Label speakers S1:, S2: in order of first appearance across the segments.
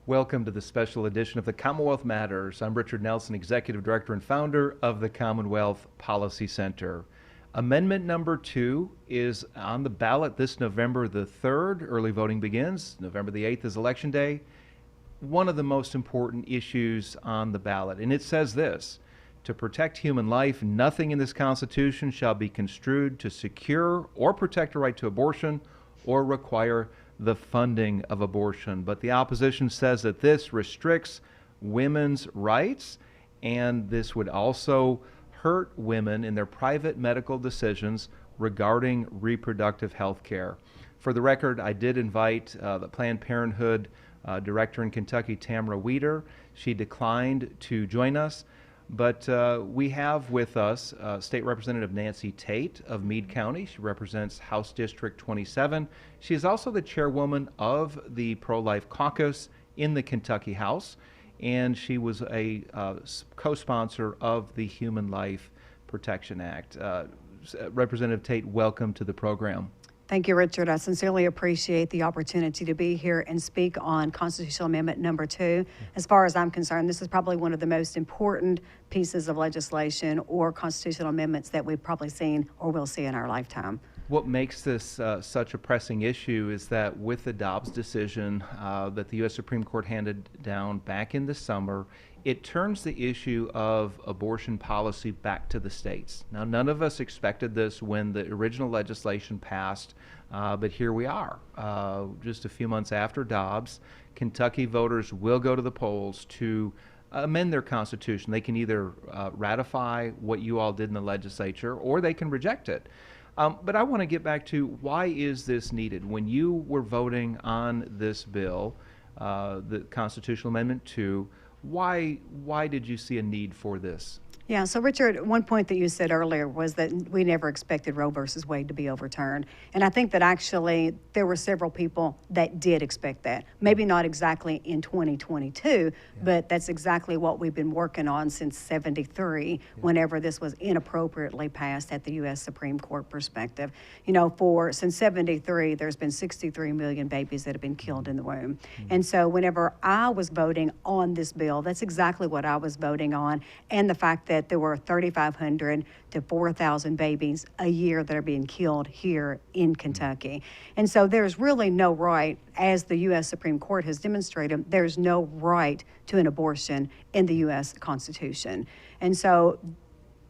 S1: Welcome to the special edition of the Commonwealth Matters. I'm Richard Nelson, Executive Director and founder of the Commonwealth Policy Center. Amendment number 2 is on the ballot this November the 3rd. Early voting begins. November the 8th is Election Day. One of the most important issues on the ballot, and it says this: to protect human life, nothing in this Constitution shall be construed to secure or protect a right to abortion or require the funding of abortion. But the opposition says that this restricts women's rights, and this would also hurt women in their private medical decisions regarding reproductive health care. For the record, I did invite the Planned Parenthood director in Kentucky, Tamara Weeder. She declined to join us. But we have with us State Representative Nancy Tate of Meade County. She represents House District 27. She is also the chairwoman of the Pro-Life Caucus in the Kentucky House, and she was a co-sponsor of the Human Life Protection Act. Representative Tate, welcome to the program.
S2: Thank you, Richard. I sincerely appreciate the opportunity to be here and speak on Constitutional Amendment number 2. As far as I'm concerned, this is probably one of the most important pieces of legislation or constitutional amendments that we've probably seen or will see in our lifetime.
S1: What makes this such a pressing issue is that with the Dobbs decision that the U.S. Supreme Court handed down back in the summer, it turns the issue of abortion policy back to the states. Now, none of us expected this when the original legislation passed, but here we are. Just a few months after Dobbs, Kentucky voters will go to the polls to amend their constitution. They can either ratify what you all did in the legislature, or they can reject it. But I want to get back to, why is this needed? When you were voting on this bill, the Constitutional Amendment 2, why did you see a need for this?
S2: Yeah, so Richard, one point that you said earlier was that we never expected Roe versus Wade to be overturned. And I think that actually there were several people that did expect that. Maybe not exactly in 2022, but that's exactly what we've been working on since '73, whenever this was inappropriately passed at the U.S. Supreme Court perspective. You know, since '73, there's been 63 million babies that have been killed in the womb. And so whenever I was voting on this bill, that's exactly what I was voting on, and the fact that there were 3,500 to 4,000 babies a year that are being killed here in Kentucky. And so there's really no right, as the U.S. Supreme Court has demonstrated, there's no right to an abortion in the U.S. Constitution. And so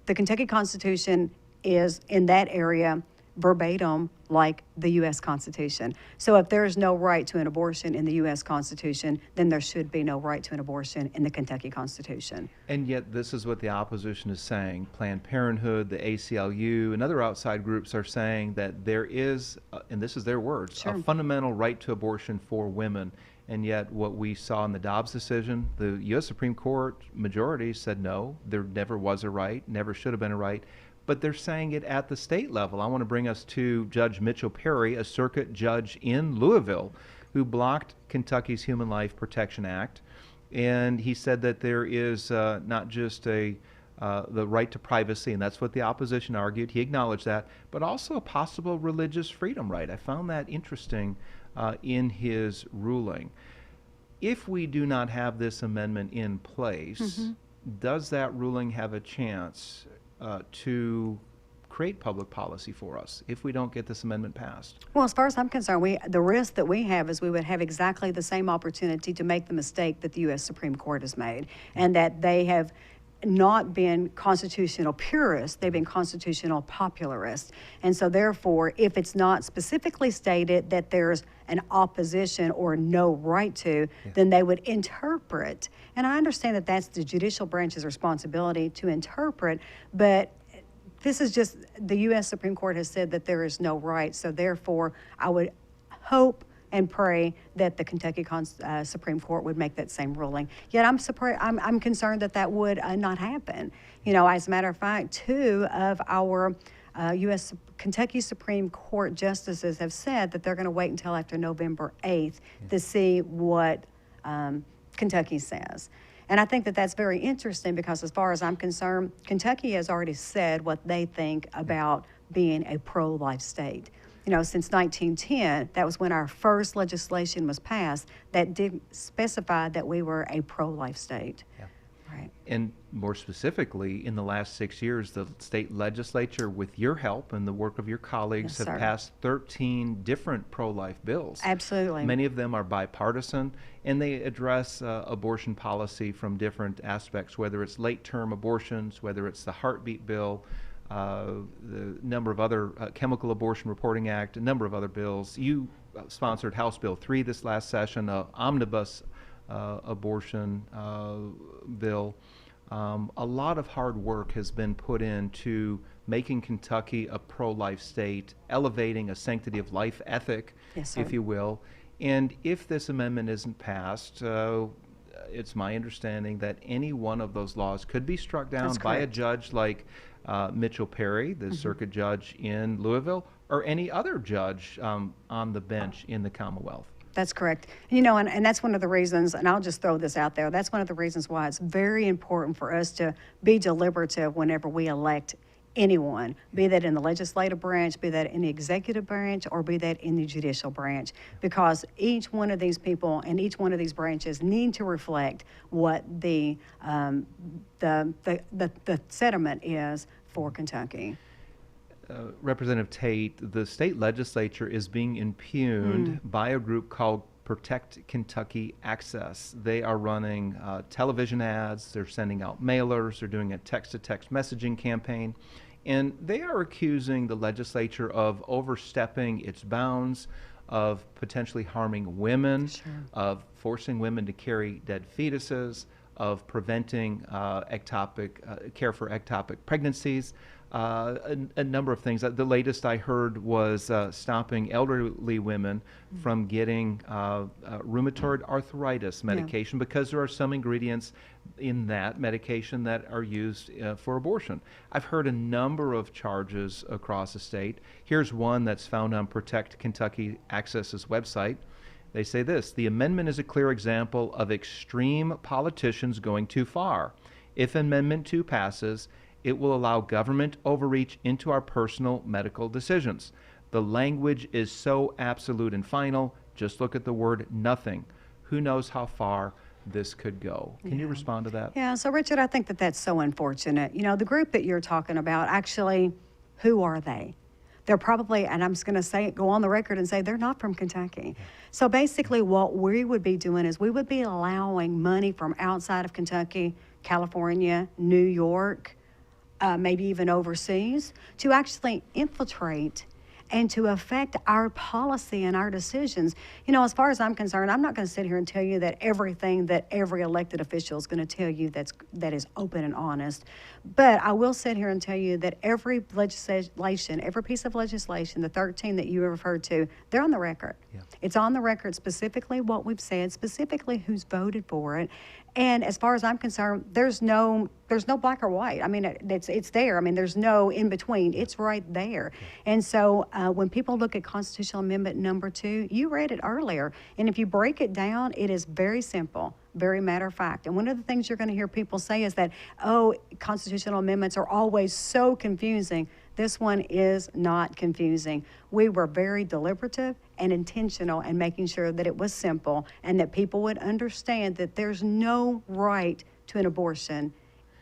S2: the Kentucky Constitution is, in that area, verbatim like the U.S. Constitution. So if there's no right to an abortion in the U.S. Constitution, then there should be no right to an abortion in the Kentucky Constitution.
S1: And yet this is what the opposition is saying. Planned Parenthood, the ACLU, and other outside groups are saying that there is, and this is their words, a fundamental right to abortion for women. And yet what we saw in the Dobbs decision, the U.S. Supreme Court majority said no, there never was a right, never should have been a right. But they're saying it at the state level. I want to bring us to Judge Mitchell Perry, a circuit judge in Louisville, who blocked Kentucky's Human Life Protection Act. And he said that there is not just the right to privacy, and that's what the opposition argued. He acknowledged that, but also a possible religious freedom right. I found that interesting in his ruling. If we do not have this amendment in place, does that ruling have a chance to create public policy for us if we don't get this amendment passed?
S2: Well, as far as I'm concerned, the risk that we have is we would have exactly the same opportunity to make the mistake that the U.S. Supreme Court has made, and that they have not been constitutional purists, they've been constitutional popularists. And so therefore, if it's not specifically stated that there's an opposition or no right to, then they would interpret. And I understand that that's the judicial branch's responsibility to interpret, but this is just, the U.S. Supreme Court has said that there is no right. So therefore, I would hope and pray that the Kentucky Supreme Court would make that same ruling. Yet I'm concerned that that would not happen. You know, as a matter of fact, 2 of our Kentucky Supreme Court justices have said that they're going to wait until after November 8th to see what Kentucky says. And I think that that's very interesting because, as far as I'm concerned, Kentucky has already said what they think about being a pro-life state. since 1910, that was when our first legislation was passed that did specify that we were a pro-life state.
S1: Yeah.
S2: Right.
S1: And more specifically, in the last 6 years, the state legislature, with your help and the work of your colleagues,
S2: Yes,
S1: have
S2: sir.
S1: passed 13 different pro-life bills.
S2: Absolutely.
S1: Many of them are bipartisan, and they address abortion policy from different aspects, whether it's late-term abortions, whether it's the heartbeat bill, the number of other Chemical Abortion Reporting Act, a number of other bills. You sponsored House Bill 3 this last session, omnibus abortion bill. A lot of hard work has been put into making Kentucky a pro-life state, elevating a sanctity of life ethic,
S2: Yes, sir.
S1: if you will. And if this amendment isn't passed, it's my understanding that any one of those laws could be struck down
S2: That's
S1: by a
S2: correct.
S1: judge like Mitchell Perry, the circuit judge in Louisville, or any other judge on the bench in the Commonwealth.
S2: That's correct. And that's one of the reasons, and I'll just throw this out there, that's one of the reasons why it's very important for us to be deliberative whenever we elect anyone, be that in the legislative branch, be that in the executive branch, or be that in the judicial branch, because each one of these people and each one of these branches need to reflect what the sentiment is for Kentucky.
S1: Representative Tate, the state legislature is being impugned by a group called Protect Kentucky Access. They are running television ads, they're sending out mailers, they're doing a text-to-text messaging campaign, and they are accusing the legislature of overstepping its bounds, of potentially harming women,
S2: Sure.
S1: of forcing women to carry dead fetuses, of preventing care for ectopic pregnancies, a number of things. The latest I heard was stopping elderly women from getting rheumatoid arthritis medication because there are some ingredients in that medication that are used for abortion. I've heard a number of charges across the state. Here's one that's found on Protect Kentucky Access's website. They say this: the amendment is a clear example of extreme politicians going too far. If Amendment 2 passes, it will allow government overreach into our personal medical decisions. The language is so absolute and final. Just look at the word nothing. Who knows how far this could go? Can you respond to that?
S2: Yeah, so Richard, I think that that's so unfortunate. The group that you're talking about, actually, who are they? They're probably, and I'm just going to say it, go on the record and say they're not from Kentucky. So basically what we would be doing is we would be allowing money from outside of Kentucky, California, New York, maybe even overseas, to actually infiltrate and to affect our policy and our decisions. As far as I'm concerned, I'm not going to sit here and tell you that everything that every elected official is going to tell you that is open and honest. But I will sit here and tell you that every legislation, every piece of legislation, the 13 that you referred to, they're on the record.
S1: Yeah.
S2: It's on the record, specifically what we've said, specifically who's voted for it. And as far as I'm concerned, there's no black or white. I mean, it's there. I mean, there's no in between. It's right there. And so when people look at Constitutional Amendment number 2, you read it earlier. And if you break it down, it is very simple, very matter of fact. And one of the things you're going to hear people say is that, constitutional amendments are always so confusing. This one is not confusing. We were very deliberative and intentional in making sure that it was simple and that people would understand that there's no right to an abortion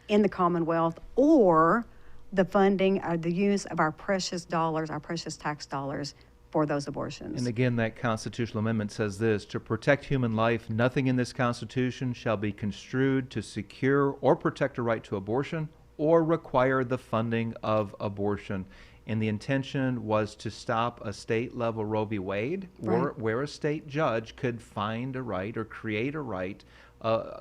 S2: in the Commonwealth or the funding or the use of our precious dollars, our precious tax dollars for those abortions.
S1: And again, that constitutional amendment says this: to protect human life, nothing in this Constitution shall be construed to secure or protect a right to abortion or require the funding of abortion. And the intention was to stop a state-level Roe v. Wade,
S2: Right.
S1: where a state judge could find a right or create a right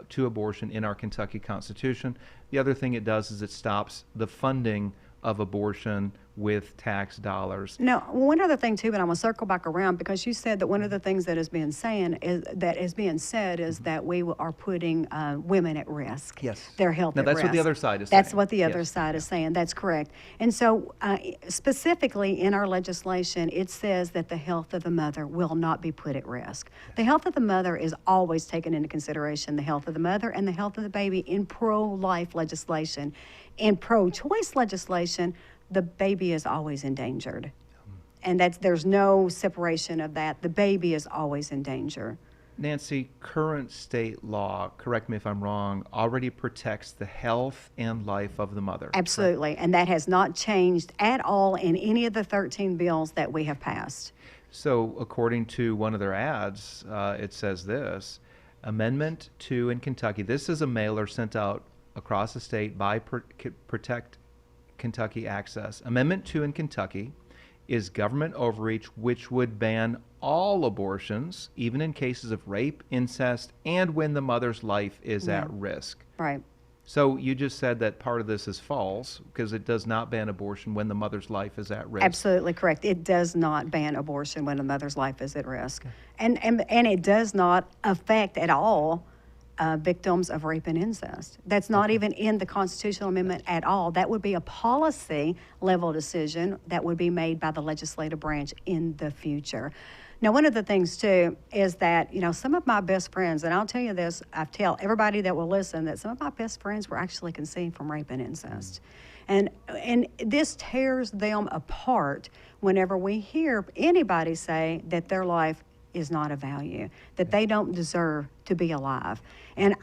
S1: to abortion in our Kentucky Constitution. The other thing it does is it stops the funding of abortion with tax dollars.
S2: Now, one other thing too, but I'm gonna circle back around because you said that one of the things that is being said is that we are putting women at risk.
S1: Yes.
S2: Their health
S1: Now,
S2: at
S1: that's
S2: risk.
S1: what the other side is
S2: That's
S1: saying.
S2: what the other
S1: Yes.
S2: side is saying. That's correct. And so, specifically in our legislation, it says that the health of the mother will not be put at risk. The health of the mother is always taken into consideration. The health of the mother and the health of the baby in pro-life legislation. In pro-choice legislation, the baby is always endangered. And there's no separation of that. The baby is always in danger.
S1: Nancy, current state law, correct me if I'm wrong, already protects the health and life of the mother. Correct?
S2: Absolutely. And that has not changed at all in any of the 13 bills that we have passed.
S1: So, according to one of their ads, it says this Amendment 2 in Kentucky. This is a mailer sent out across the state by Protect Kentucky Access. Amendment 2 in Kentucky is government overreach, which would ban all abortions, even in cases of rape, incest, and when the mother's life is at risk.
S2: Right.
S1: So you just said that part of this is false because it does not ban abortion when the mother's life is at risk.
S2: Absolutely correct. It does not ban abortion when a mother's life is at risk. And it does not affect at all victims of rape and incest. That's not even in the constitutional amendment at all. That would be a policy level decision that would be made by the legislative branch in the future. Now, one of the things too is that, some of my best friends, and I'll tell you this, I tell everybody that will listen that some of my best friends were actually conceived from rape and incest. And this tears them apart whenever we hear anybody say that their life is not of value, that they don't deserve to be alive. And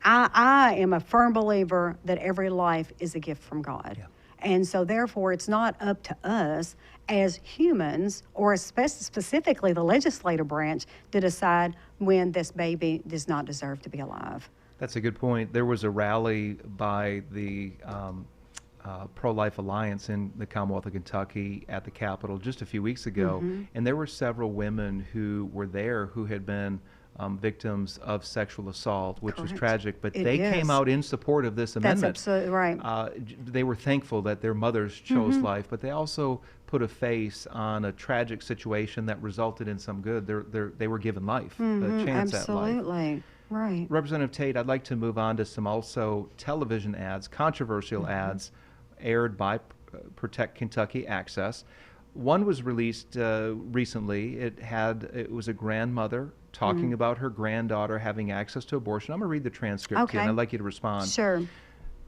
S2: I am a firm believer that every life is a gift from God.
S1: Yeah.
S2: And so therefore, it's not up to us as humans, or specifically the legislative branch, to decide when this baby does not deserve to be alive.
S1: That's a good point. There was a rally by the Pro-Life Alliance in the Commonwealth of Kentucky at the Capitol just a few weeks ago, and there were several women who were there who had been victims of sexual assault, which was
S2: Correct.
S1: tragic, but
S2: It
S1: they
S2: is.
S1: came out in support of this amendment.
S2: That's absolutely right.
S1: They were thankful that their mothers chose life, but they also put a face on a tragic situation that resulted in some good. They were given life, a chance at life.
S2: Absolutely. Right.
S1: Representative Tate, I'd like to move on to some also television ads, controversial ads aired by Protect Kentucky Access. One was released recently. It was a grandmother talking about her granddaughter having access to abortion. I'm going to read the transcript here, and
S2: Okay.
S1: I'd like you to respond.
S2: Sure.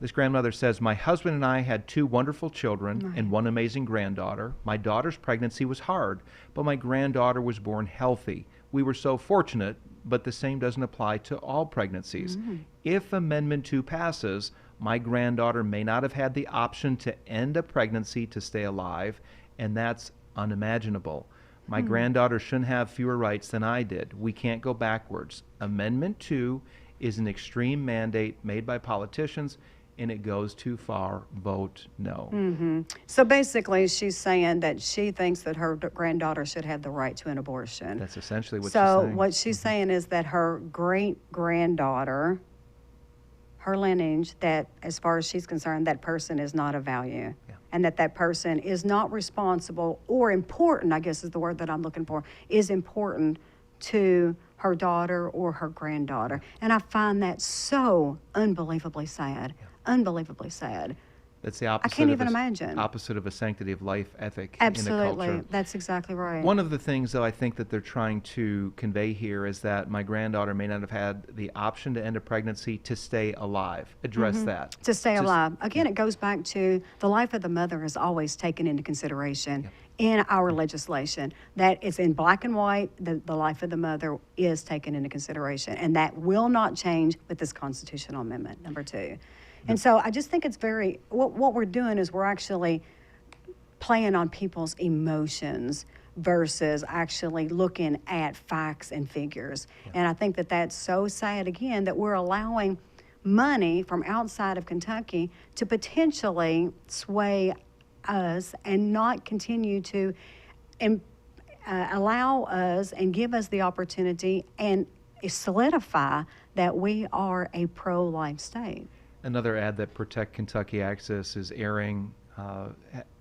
S1: This grandmother says, "My husband and I had 2 wonderful children and one amazing granddaughter. My daughter's pregnancy was hard, but my granddaughter was born healthy. We were so fortunate, but the same doesn't apply to all pregnancies. If Amendment 2 passes, my granddaughter may not have had the option to end a pregnancy to stay alive, and that's unimaginable. My granddaughter shouldn't have fewer rights than I did. We can't go backwards. Amendment 2 is an extreme mandate made by politicians, and it goes too far. Vote no."
S2: So basically, she's saying that she thinks that her granddaughter should have the right to an abortion.
S1: That's essentially what she's
S2: So
S1: saying.
S2: what she's saying is that her great-granddaughter, her lineage, that as far as she's concerned, that person is not of value.
S1: Yeah.
S2: And that person is not responsible or important, I guess is the word that I'm looking for, is important to her daughter or her granddaughter. And I find that so unbelievably sad. Unbelievably sad.
S1: That's the opposite.
S2: can't
S1: of
S2: even
S1: a,
S2: imagine.
S1: Opposite of a sanctity of life ethic
S2: Absolutely.
S1: in a culture.
S2: That's exactly right.
S1: One of the things, though, I think that they're trying to convey here is that my granddaughter may not have had the option to end a pregnancy to stay alive. Address that.
S2: To stay
S1: Just-
S2: alive. Again, it goes back to the life of the mother is always taken into consideration in our legislation. That it's in black and white, the life of the mother is taken into consideration. And that will not change with this constitutional amendment, number 2. And so I just think it's what we're doing is we're actually playing on people's emotions versus actually looking at facts and figures. And I think that that's so sad, again, that we're allowing money from outside of Kentucky to potentially sway us and not continue to allow us and give us the opportunity and solidify that we are a pro-life state.
S1: Another ad that Protect Kentucky Access is airing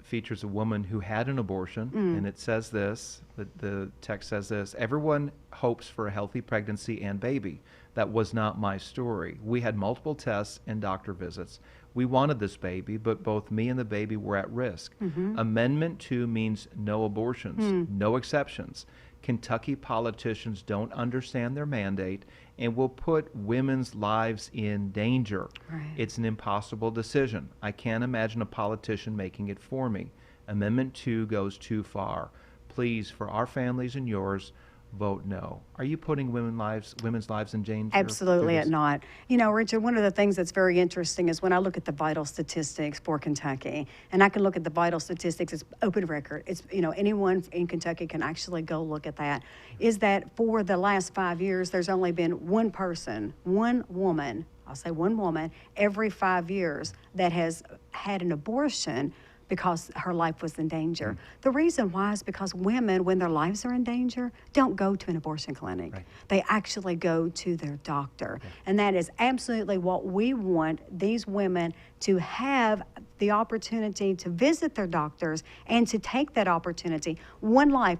S1: features a woman who had an abortion, and it says this, the text says this: "Everyone hopes for a healthy pregnancy and baby. That was not my story. We had multiple tests and doctor visits. We wanted this baby, but both me and the baby were at risk. Amendment 2 means no abortions, no exceptions. Kentucky politicians don't understand their mandate and will put women's lives in danger.
S2: Right.
S1: It's an impossible decision. I can't imagine a politician making it for me. Amendment 2 goes too far. Please, for our families and yours, vote no. Are you putting women's lives in danger?
S2: Absolutely not. You know, Richard, one of the things that's very interesting is when I look at the vital statistics for Kentucky, and I can look at the vital statistics, it's open record. It's, you know, anyone in Kentucky can actually go look at that, is that for the last 5 years, there's only been one person, one woman, I'll say one woman, every 5 years that has had an abortion because her life was in danger. The reason why is because women, when their lives are in danger, don't go to an abortion clinic.
S1: Right.
S2: They actually go to their doctor. And that is absolutely what we want these women to have the opportunity to visit their doctors and to take that opportunity. One life,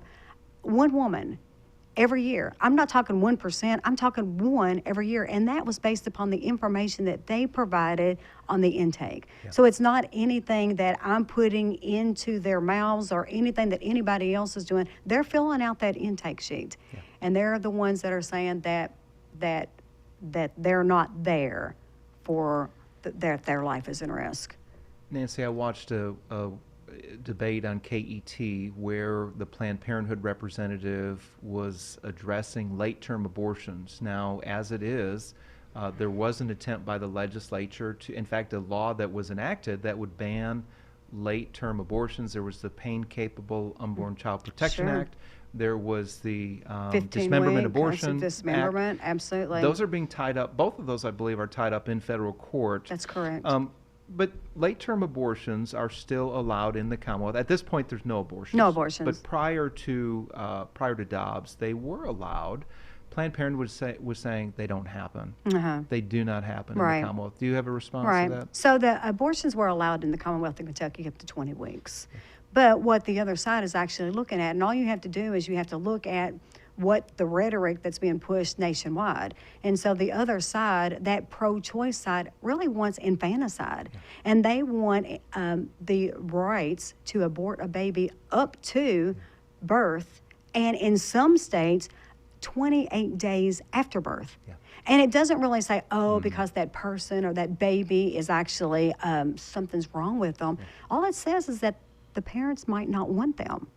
S2: one woman every year. I'm not talking 1%, I'm talking one every year. And that was based upon the information that they provided on the intake.
S1: Yeah.
S2: So it's not anything that I'm putting into their mouths or anything that anybody else is doing. They're filling out that intake sheet.
S1: Yeah.
S2: And they're the ones that are saying that they're not there for that their life is in risk.
S1: Nancy, I watched a debate on KET where the Planned Parenthood representative was addressing late-term abortions. Now, as it is, there was an attempt by the legislature to, in fact, a law that was enacted that would ban late-term abortions. There was the Pain-Capable Unborn Child Protection
S2: Sure.
S1: Act. There was the
S2: 15
S1: Dismemberment
S2: week,
S1: Abortion
S2: dismemberment,
S1: Act.
S2: absolutely.
S1: Those are being tied up. Both of those, I believe, are tied up in federal court.
S2: That's correct.
S1: But late-term abortions are still allowed in the Commonwealth. At this point, there's no abortions.
S2: No abortions.
S1: But prior to Dobbs, they were allowed. Planned Parenthood was saying they don't happen.
S2: Uh-huh.
S1: They do not happen
S2: Right.
S1: in the Commonwealth. Do you have a response
S2: Right.
S1: to that?
S2: So the abortions were allowed in the Commonwealth of Kentucky up to 20 weeks. But what the other side is actually looking at, and all you have to do is you have to look at what the rhetoric that's being pushed nationwide. And so the other side, that pro-choice side, really wants infanticide. And they want the rights to abort a baby up to birth, and in some states, 28 days after birth.
S1: Yeah.
S2: And it doesn't really say, oh, because that person or that baby is actually, something's wrong with them. All it says is that the parents might not want them.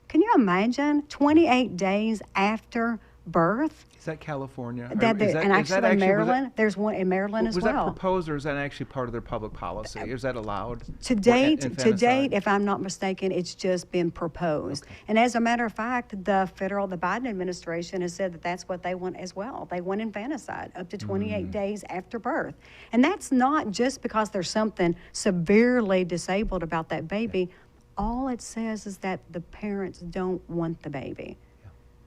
S2: Can you imagine 28 days after birth?
S1: Is that California?
S2: And actually Maryland, there's one in Maryland as
S1: was
S2: well.
S1: that proposed, or is that actually part of their public policy? Is that allowed?
S2: To date,
S1: infanticide?
S2: if I'm not mistaken, it's just been proposed.
S1: Okay.
S2: And as a matter of fact, the Biden administration has said that that's what they want as well. They want infanticide up to 28 days after birth. And that's not just because there's something severely disabled about that baby. All it says is that the parents don't want the baby.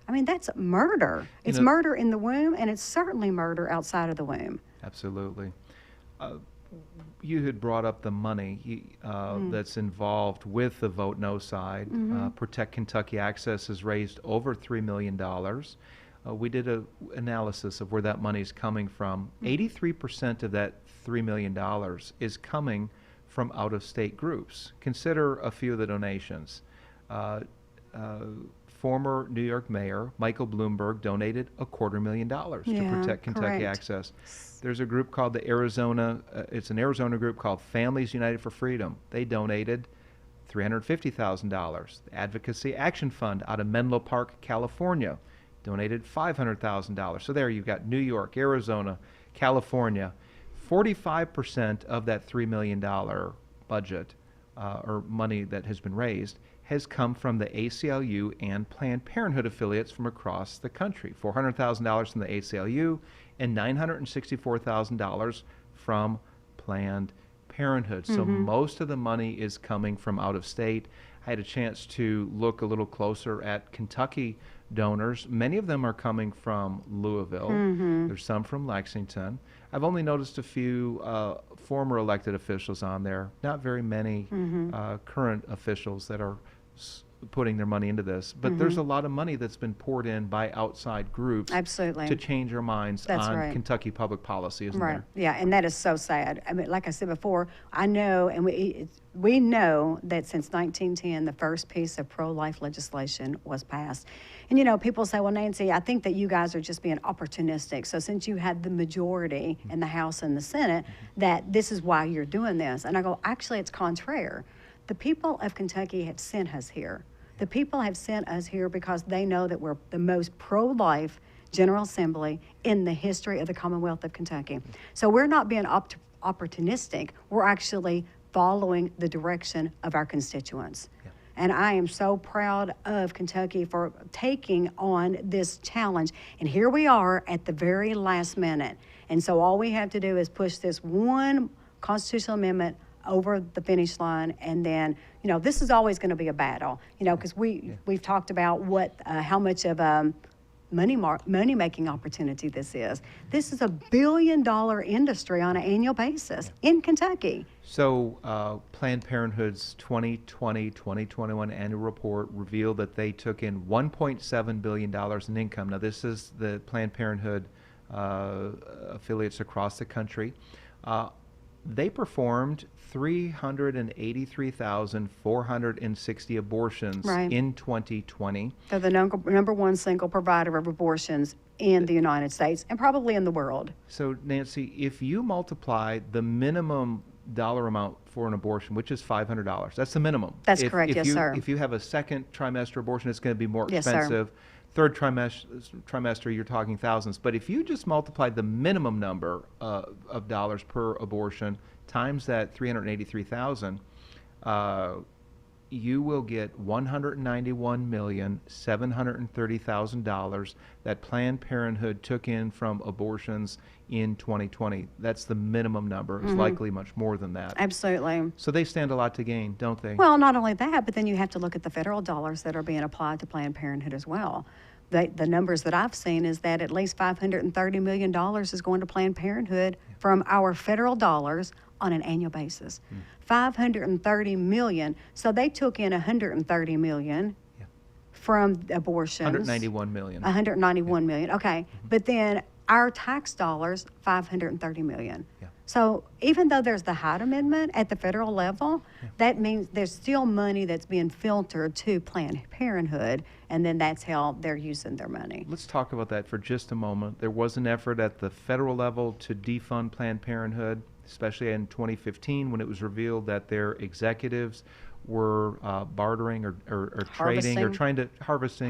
S2: I mean, that's murder. It's murder in the womb, and it's certainly murder outside of the womb.
S1: Absolutely. You had brought up the money that's involved with the Vote No side. Protect Kentucky Access has raised over $3 million. We did an analysis of where that money is coming from. 83% of that $3 million is coming from out-of-state groups. Consider a few of the donations. Former New York Mayor Michael Bloomberg donated $250,000 to Protect Kentucky
S2: correct.
S1: Access. There's a group called the it's an Arizona group called Families United for Freedom. They donated $350,000. The Advocacy Action Fund out of Menlo Park, California, donated $500,000. So there you've got New York, Arizona, California. 45% of that $3 million budget or money that has been raised has come from the ACLU and Planned Parenthood affiliates from across the country. $400,000 from the ACLU and $964,000 from Planned Parenthood. So most of the money is coming from out of state. I had a chance to look a little closer at Kentucky donors. Many of them are coming from Louisville. There's some from Lexington. I've only noticed a few former elected officials on there, not very many current officials that are putting their money into this. But there's a lot of money that's been poured in by outside groups
S2: Absolutely.
S1: to change our minds
S2: That's
S1: on
S2: right.
S1: Kentucky public policy, isn't
S2: Right.
S1: there?
S2: Yeah, and that is so sad. I mean, like I said before, I know, and we know that since 1910, the first piece of pro-life legislation was passed. And you know, people say, well, Nancy, I think that you guys are just being opportunistic. So since you had the majority in the House and the Senate, that this is why you're doing this. And I go, actually, it's contrary. the people of Kentucky have sent us here. The people have sent us here because they know that we're the most pro-life General Assembly in the history of the Commonwealth of Kentucky. So we're not being opportunistic. We're actually following the direction of our constituents. Yeah. And I am so proud of Kentucky for taking on this challenge. And here we are at the very last minute. And so all we have to do is push this one constitutional amendment over the finish line, and then, this is always going to be a battle, because we've talked about how much of a money-making opportunity this is. This is $1 billion industry on an annual basis in Kentucky.
S1: So Planned Parenthood's 2020-2021 annual report revealed that they took in $1.7 billion in income. Now, this is the Planned Parenthood affiliates across the country. They performed 383,460 abortions in 2020.
S2: They're the number one single provider of abortions in the United States and probably in the world.
S1: So, Nancy, if you multiply the minimum dollar amount for an abortion, which is $500, that's the minimum.
S2: That's correct, yes, sir.
S1: If you have a second trimester abortion, it's going to be more
S2: Yes,
S1: expensive.
S2: sir.
S1: Third trimester, you're talking thousands. But if you just multiply the minimum number of dollars per abortion times that 383,000, you will get $191,730,000 that Planned Parenthood took in from abortions in 2020. That's the minimum number. It's likely much more than that.
S2: Absolutely.
S1: So they stand a lot to gain, don't they?
S2: Well, not only that, but then you have to look at the federal dollars that are being applied to Planned Parenthood as well. The numbers that I've seen is that at least $530 million is going to Planned Parenthood from our federal dollars on an annual basis. $530 million. So they took in $130 million from abortions.
S1: $191 million.
S2: $191 million. Okay. But then our tax dollars, $530 million. So even though there's the Hyde Amendment at the federal level, that means there's still money that's being filtered to Planned Parenthood, and then that's how they're using their money.
S1: Let's talk about that for just a moment. There was an effort at the federal level to defund Planned Parenthood, especially in 2015 when it was revealed that their executives were bartering or trading or trying to harvesting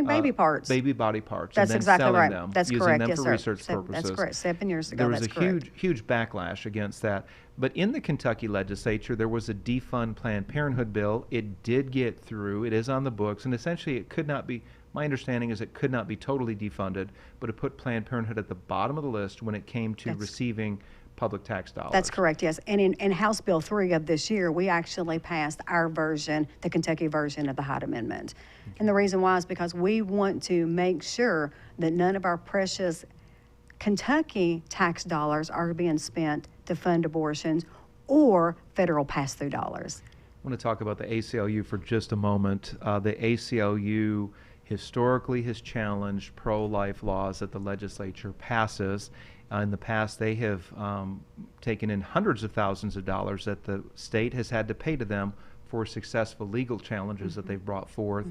S2: baby parts,
S1: baby body parts,
S2: that's
S1: and then
S2: exactly
S1: selling
S2: right.
S1: them,
S2: That's
S1: using
S2: correct.
S1: them
S2: Yes,
S1: for
S2: sir.
S1: research purposes.
S2: That's correct. 7 years ago.
S1: There was
S2: that's
S1: a
S2: correct.
S1: huge backlash against that. But in the Kentucky legislature, there was a defund Planned Parenthood bill. It did get through. It is on the books, and essentially it could not be. My understanding is it could not be totally defunded, but it put Planned Parenthood at the bottom of the list when it came to receiving public tax dollars.
S2: That's correct, yes. And in House Bill 3 of this year, we actually passed our version, the Kentucky version of the Hyde Amendment. And the reason why is because we want to make sure that none of our precious Kentucky tax dollars are being spent to fund abortions or federal pass-through dollars.
S1: I want to talk about the ACLU for just a moment. The ACLU historically has challenged pro-life laws that the legislature passes. In the past, they have taken in hundreds of thousands of dollars that the state has had to pay to them for successful legal challenges that they've brought forth.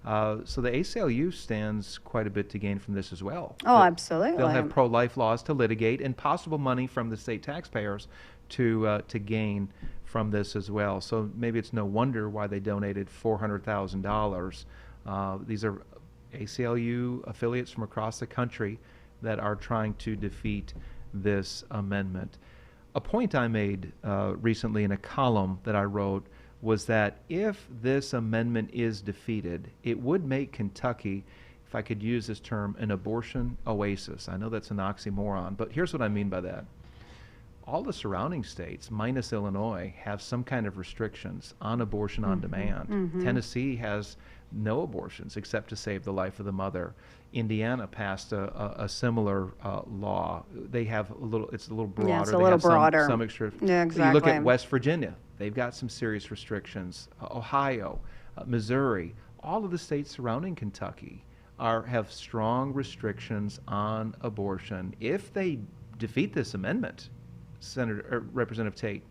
S1: So the ACLU stands quite a bit to gain from this as well.
S2: Oh, absolutely.
S1: They'll have pro-life laws to litigate and possible money from the state taxpayers to gain from this as well. So maybe it's no wonder why they donated $400,000. These are ACLU affiliates from across the country that are trying to defeat this amendment. A point I made recently in a column that I wrote was that if this amendment is defeated, it would make Kentucky, if I could use this term, an abortion oasis. I know that's an oxymoron, but here's what I mean by that. All the surrounding states, minus Illinois, have some kind of restrictions on abortion on demand. Tennessee has no abortions except to save the life of the mother. Indiana passed a similar law. They have it's a little broader.
S2: Yeah, it's a little broader.
S1: Some extra.
S2: Yeah, exactly.
S1: You look at West Virginia, they've got some serious restrictions. Ohio, Missouri, all of the states surrounding Kentucky have strong restrictions on abortion. If they defeat this amendment, Representative Tate,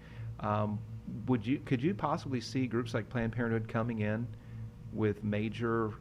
S1: could you possibly see groups like Planned Parenthood coming in with major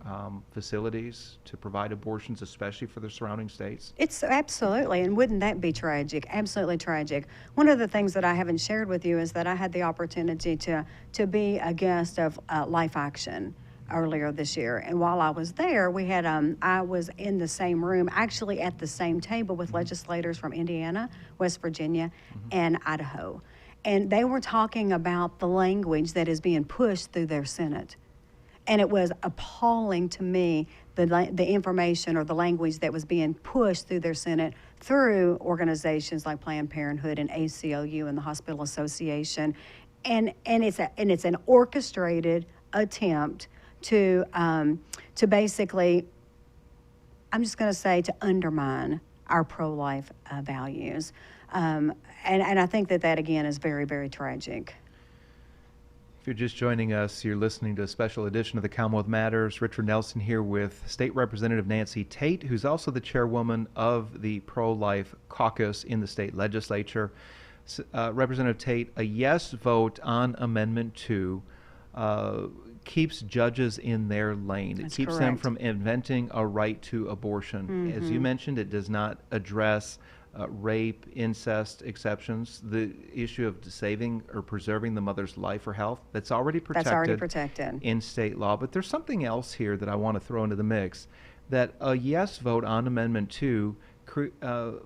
S1: facilities to provide abortions, especially for the surrounding states?
S2: It's absolutely, and wouldn't that be tragic? Absolutely tragic. One of the things that I haven't shared with you is that I had the opportunity to be a guest of Life Action earlier this year, and while I was there, we had I was in the same room, actually at the same table with legislators from Indiana, West Virginia, and Idaho, and they were talking about the language that is being pushed through their Senate. And it was appalling to me, the information or the language that was being pushed through their Senate through organizations like Planned Parenthood and ACLU and the Hospital Association. And it's an orchestrated attempt to basically, I'm just going to say, to undermine our pro-life values. And I think that again is very, very tragic.
S1: If you're just joining us, you're listening to a special edition of the Commonwealth Matters. Richard Nelson here with State Representative Nancy Tate, who's also the chairwoman of the Pro-Life Caucus in the state legislature. Representative Tate, a yes vote on Amendment 2 keeps judges in their lane.
S2: That's
S1: It keeps them from inventing a right to abortion. As you mentioned, it does not address rape, incest exceptions, the issue of saving or preserving the mother's life or health, that's already protected in state law. But there's something else here that I want to throw into the mix, that a yes vote on Amendment 2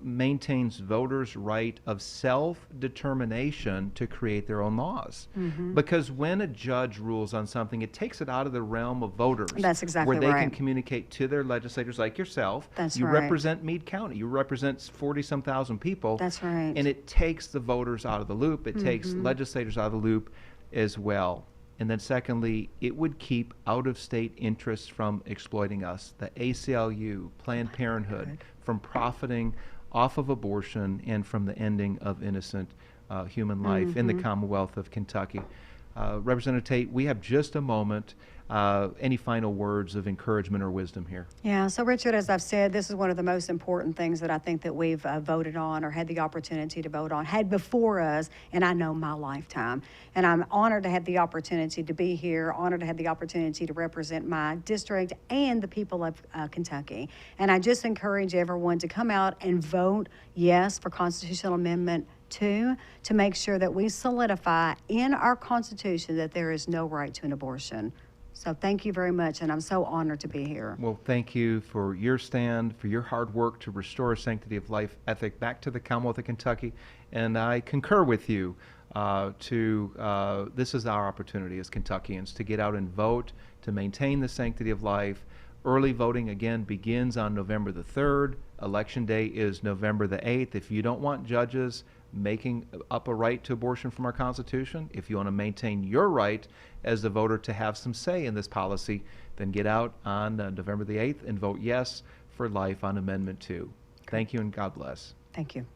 S1: maintains voters' right of self-determination to create their own laws. Because when a judge rules on something, it takes it out of the realm of voters.
S2: That's exactly
S1: where they
S2: right.
S1: can communicate to their legislators like yourself.
S2: That's
S1: you
S2: right.
S1: represent Meade County. You represent 40-some thousand people.
S2: That's right.
S1: And it takes the voters out of the loop. It takes legislators out of the loop as well. And then secondly, it would keep out-of-state interests from exploiting us. The ACLU, Planned Parenthood, from profiting off of abortion and from the ending of innocent human life in the Commonwealth of Kentucky. Representative Tate, we have just a moment. Any final words of encouragement or wisdom here?
S2: Yeah, so Richard, as I've said, this is one of the most important things that I think that we've voted on or had the opportunity to vote on, had before us, and I know my lifetime. And I'm honored to have the opportunity to be here, honored to have the opportunity to represent my district and the people of Kentucky. And I just encourage everyone to come out and vote yes for Constitutional Amendment 2 to make sure that we solidify in our Constitution that there is no right to an abortion. So thank you very much, and I'm so honored to be here.
S1: Well, thank you for your stand, for your hard work to restore a sanctity of life ethic back to the Commonwealth of Kentucky. And I concur with you this is our opportunity as Kentuckians to get out and vote, to maintain the sanctity of life. Early voting, again, begins on November the 3rd. Election day is November the 8th. If you don't want judges making up a right to abortion from our Constitution, if you want to maintain your right as the voter to have some say in this policy, then get out on November the 8th and vote yes for life on Amendment 2. Thank you and God bless.
S2: Thank you.